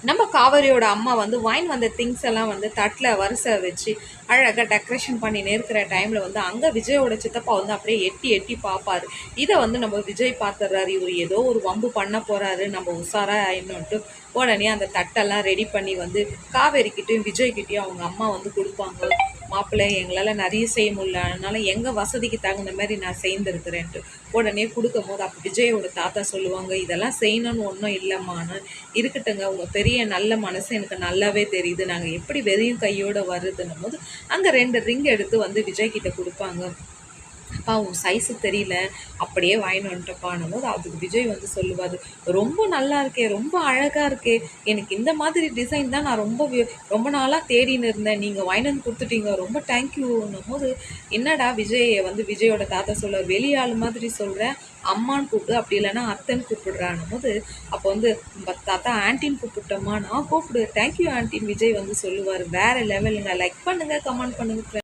நம்ம காவேரியோட அம்மா வந்து வாங்கி வந்த திங்ஸ் எல்லாம் வந்து தட்டில் வரிசை வச்சு அழகாக டெக்கரேஷன் பண்ணினே இருக்கிற டைமில் வந்து அங்கே விஜயோட சித்தப்பா வந்து அப்படியே எட்டி எட்டி பார்ப்பாரு. இதை வந்து நம்ம விஜய் பார்த்துடுறாரு. இவர் ஏதோ ஒரு வம்பு பண்ண போகிறாரு, நம்ம உஷாராக ஆயிடணுன்ட்டு உடனே அந்த தட்டெல்லாம் ரெடி பண்ணி வந்து காவேரிக்கிட்டையும் விஜய்கிட்டையும் அவங்க அம்மா வந்து கொடுப்பாங்க. மாப்பிள்ளை எங்களால் நிறைய செய்ய முடியல, அதனால எங்கள் வசதிக்கு தகுந்த மாதிரி நான் செய்திருக்கிறேன்ட்டு உடனே கொடுக்கும் போது அப்போ விஜயோட தாத்தா சொல்லுவாங்க, இதெல்லாம் செய்யணும்னு ஒன்றும் இல்லைம்மான்னு இருக்கட்டுங்க, உங்கள் பெரிய நல்ல மனசு எனக்கு நல்லாவே தெரியுது, நாங்கள் எப்படி வெறியும் கையோடு வருதுன்னும் போது அங்கே 2 ரிங் எடுத்து வந்து விஜய்கிட்ட கொடுப்பாங்க. அப்பா உன் சைஸு தெரியல, அப்படியே வாங்கிட்டு வந்துட்டப்பான்னும் போது அதுக்கு விஜய் வந்து சொல்லுவார், ரொம்ப நல்லா இருக்கே, ரொம்ப அழகாக இருக்கே, எனக்கு இந்த மாதிரி டிசைன் தான் நான் ரொம்ப நாளாக தேடின்னு இருந்தேன், நீங்கள் வாங்கிட்டு வந்து கொடுத்துட்டீங்க, ரொம்ப தேங்க்யூன்னும் போது என்னடா விஜயை வந்து விஜயோட தாத்தா சொல்ல வெளியாள் மாதிரி சொல்கிறேன், அம்மான்னு கூப்பிடு, அப்படி இல்லைன்னா அத்தைன்னு கூப்பிடுறான்னும் போது அப்போ வந்து தாத்தா ஆன்ட்டின்னு கூப்பிட்டோமா, நான் கூப்பிடு, தேங்க்யூ ஆன்ட்டின்னு விஜய் வந்து சொல்லுவார். வேறு லெவலுங்க. லைக் பண்ணுங்கள், கமெண்ட் பண்ணுங்கள்.